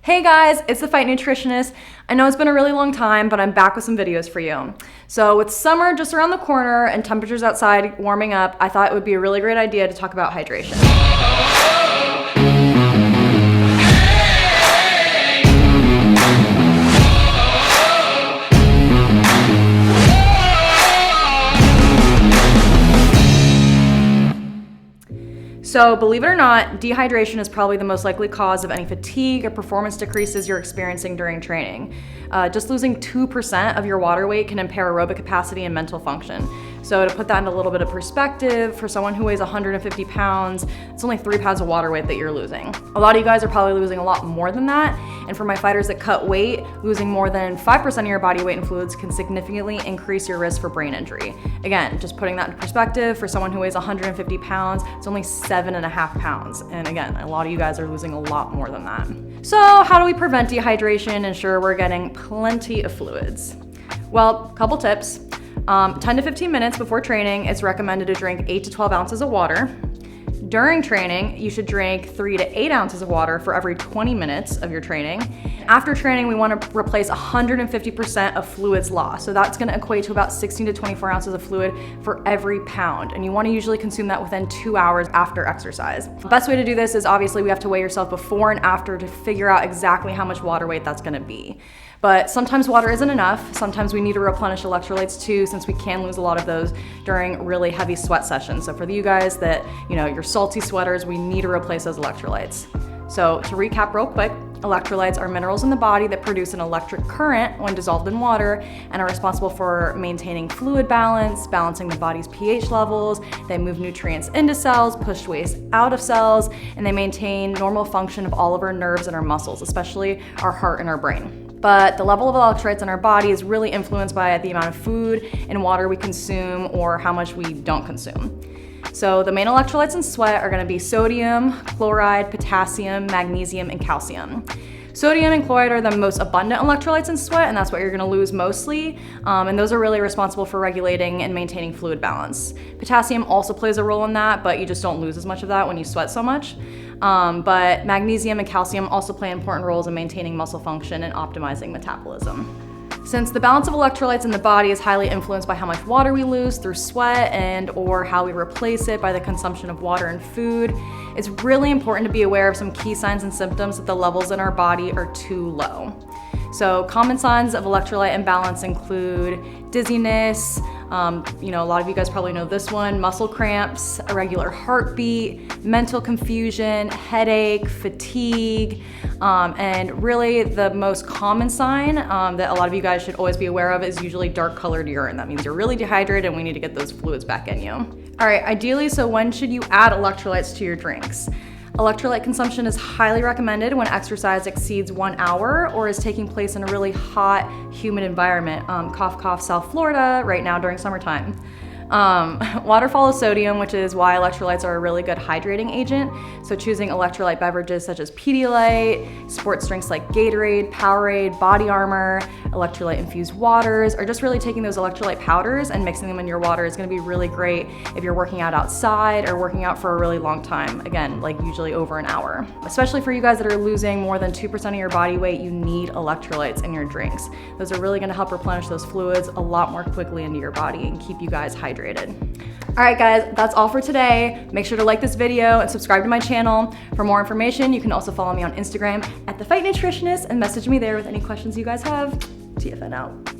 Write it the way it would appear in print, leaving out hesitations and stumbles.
Hey guys, it's the Fight Nutritionist. I know it's been a really long time, but I'm back with some videos for you. So with summer just around the corner and temperatures outside warming up, I thought it would be a really great idea to talk about hydration. So believe it or not, dehydration is probably the most likely cause of any fatigue or performance decreases you're experiencing during training. Just losing 2% of your water weight can impair aerobic capacity and mental function. So to put that into a little bit of perspective, for someone who weighs 150 pounds, it's only 3 pounds of water weight that you're losing. A lot of you guys are probably losing a lot more than that. And for my fighters that cut weight, losing more than 5% of your body weight in fluids can significantly increase your risk for brain injury. Again, just putting that into perspective, for someone who weighs 150 pounds, it's only 7.5 pounds. And again, a lot of you guys are losing a lot more than that. So how do we prevent dehydration and ensure we're getting plenty of fluids? Well, a couple tips. 10 to 15 minutes before training, it's recommended to drink 8 to 12 ounces of water. During training, you should drink 3 to 8 ounces of water for every 20 minutes of your training. After training, we want to replace 150% of fluids lost. So that's going to equate to about 16 to 24 ounces of fluid for every pound. And you want to usually consume that within 2 hours after exercise. The best way to do this is obviously we have to weigh yourself before and after to figure out exactly how much water weight that's going to be. But sometimes water isn't enough. Sometimes we need to replenish electrolytes too, since we can lose a lot of those during really heavy sweat sessions. So for you guys that, you're salty sweaters, we need to replace those electrolytes. So to recap real quick, electrolytes are minerals in the body that produce an electric current when dissolved in water and are responsible for maintaining fluid balance, balancing the body's pH levels. They move nutrients into cells, push waste out of cells, and they maintain normal function of all of our nerves and our muscles, especially our heart and our brain. But the level of electrolytes in our body is really influenced by the amount of food and water we consume or how much we don't consume. So the main electrolytes in sweat are going to be sodium, chloride, potassium, magnesium, and calcium. Sodium and chloride are the most abundant electrolytes in sweat, and that's what you're going to lose mostly. And those are really responsible for regulating and maintaining fluid balance. Potassium also plays a role in that, but you just don't lose as much of that when you sweat so much. But magnesium and calcium also play important roles in maintaining muscle function and optimizing metabolism. Since the balance of electrolytes in the body is highly influenced by how much water we lose through sweat or how we replace it by the consumption of water and food, it's really important to be aware of some key signs and symptoms that the levels in our body are too low. So common signs of electrolyte imbalance include dizziness, a lot of you guys probably know this one, muscle cramps, irregular heartbeat, mental confusion, headache, fatigue, and really the most common sign that a lot of you guys should always be aware of is usually dark colored urine. That means you're really dehydrated and we need to get those fluids back in you. All right, ideally, so when should you add electrolytes to your drinks? Electrolyte consumption is highly recommended when exercise exceeds 1 hour or is taking place in a really hot, humid environment. Cough, cough, South Florida right now during summertime. Water follows sodium, which is why electrolytes are a really good hydrating agent. So choosing electrolyte beverages such as Pedialyte, sports drinks like Gatorade, Powerade, Body Armor, electrolyte infused waters, or just really taking those electrolyte powders and mixing them in your water is going to be really great if you're working out outside or working out for a really long time. Again, like usually over an hour. Especially for you guys that are losing more than 2% of your body weight, you need electrolytes in your drinks. Those are really going to help replenish those fluids a lot more quickly into your body and keep you guys hydrated. All right guys, that's all for today. Make sure to like this video and subscribe to my channel. For more information, you can also follow me on Instagram @TheFightNutritionist and message me there with any questions you guys have. TFN out.